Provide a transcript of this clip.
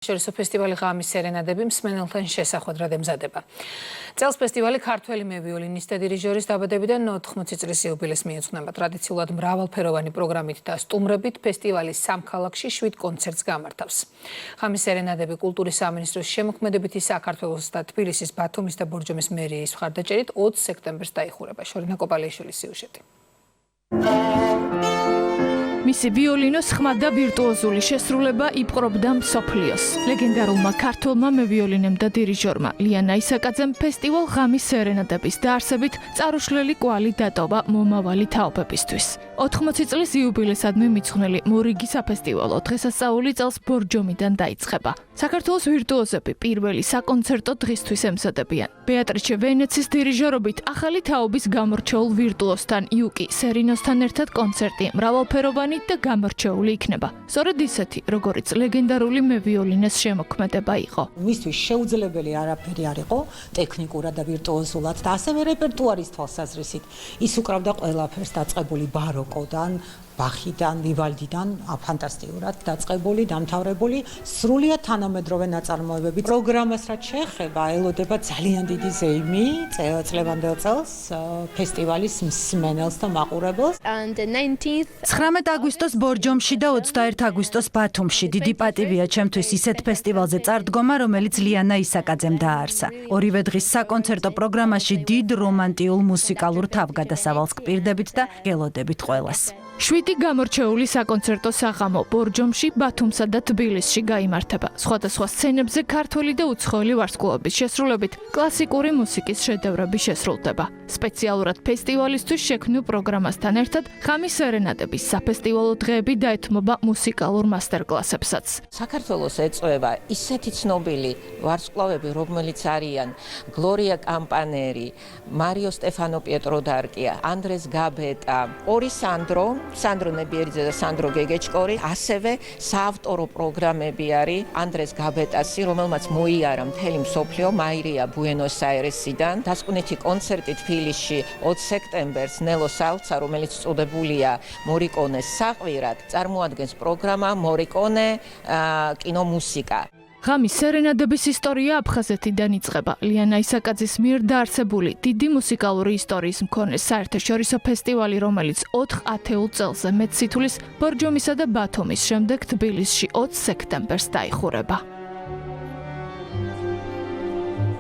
შორისო ფესტივალი ღამის სერენადები მსმენელთან შესახვედრად ემზადება. წელს ფესტივალი ქართველი მევიოლინისტ და დირიჟორის დაბადებიდან 80 წლის იუბილეს მიეძღვნება. ტრადიციულად მრავალფეროვანი პროგრამით და სტუმრებით ფესტივალი სამ ქალაქში 7 კონცერტს გამართავს. ღამის სერენადები კულტურის სამინისტროს შემოქმედებითი საქართველოს და თბილისის, ბათუმის და ბორჯომის მერიის მხარდაჭერით 20 სექტემბერს დაიხურება. შორინა კოპალიშვილის სიუჟეტი. მისი ვიოლინოს ხმა და ვირტუოზული შესრულება იპყრობდა მსოფლიოს. ლეგენდარულმა ქართველმა მევიოლინემ და დირიჟორმა ლიანა ისაკაძემ ფესტივალ ღამის სერენადების დაარსებით წარუშლელი კვალი დატოვა მომავალი თაობებისთვის. 80 წლის იუბილესადმი მიძღვნილი მორიგი საფესტივალო დღესასწაული წელს ბორჯომიდან დაიწყება. საქართველოს ვირტუოზები პირველი საკონცერტო დღისთვის ემზადებიან. ბეატრიჩე ვენეცის დირიჟორობით ახალი თაობის გამორჩეულ ვირტუოზთან იუკი სერინოსთან ერთად კონცერტი მრავალფეროვანი და გამორჩეული იქნება. სწორედ ისეთი, როგორიც ლეგენდარული მევიოლინეს შემოქმედება იყო. მისთვის შეუძლებელი არაფერი არ იყო, ტექნიკურად და ვირტუოზულად და ასევე რეპერტუარის თვალსაზრისით. ის უკრავდა ყველაფერს დაწყებული ბაროკოდან, ბახიდან, ვივალდიდან, ფანტასტიკურად დაწყებული, დამთავრებული, სრულიად თანამედროვე ნაწარმოებები. პროგრამას რაც შეეხება, ელოდება ძალიან დიდი ზეიმი წლევანდელ წელს ფესტივალის მსმენელს და მაყურებელს. 19 აგვისტოს ბორჯომში და 21 აგვისტოს ბათუმში დიდი პატივია ჩემთვის ისეთ ფესტივალზე წარდგომა, რომელიც ლიანა ისაკაძემ დააარსა. ორივე დღის საკონცერტო პროგრამაში დიდ რომანტიულ მუსიკალურ თავგადასავალს გპირდებით და გელოდებით ყველას. 7 გამორჩეული საკონცერტო საღამო ბორჯომში, ბათუმსა და თბილისში გაიმართება. სხვადასხვა სცენებზე ქართველი და უცხოელი ვარსკვლავების შესრულებით კლასიკური მუსიკის შედევრები შესრულდება. სპეციალურად ფესტივალისთვის შექმნილ პროგრამასთან ერთად ღამის სერენადების საფესტივალო დღეები დაეთმობა მუსიკალურ მასტერკლასებსაც. საქართველოს ეწოება ისეთი ცნობილი ვარსკვლავები, რომელიც არიან გლორია კამპანერი, მარიო სტეფანო პიეტროდარკია, ანდრეს გაბეტა, ორი სანდრო ნებიერიძე და სანდრო გეგეჭკორი, ასევე საავტორო პროგრამები არის ანდრეს გაბეტასი, რომელმაც მოიარა მთელი მსოფლიო, მაირია ბუენოს-აირესიდან. დასკვნითი კონცერტი თბილისში 20 სექტემბერს ნელო სალცა, რომელიც წოდებულია მორიკონეს საყვირად, წარმოადგენს პროგრამა მორიკონე კინომუსიკა. ღამის სერენადების ისტორია აფხაზეთიდან იწყება. ლიანა ისაკაძის მიერ დაარსებული დიდი მუსიკალური ისტორიის მქონე საერთაშორისო ფესტივალი, რომელიც 4 ათეულ წელზე მეტ სითulis ბორჯომისა და ბათუმის შემდეგ თბილისში 20 სექტემბერს დაიხურება.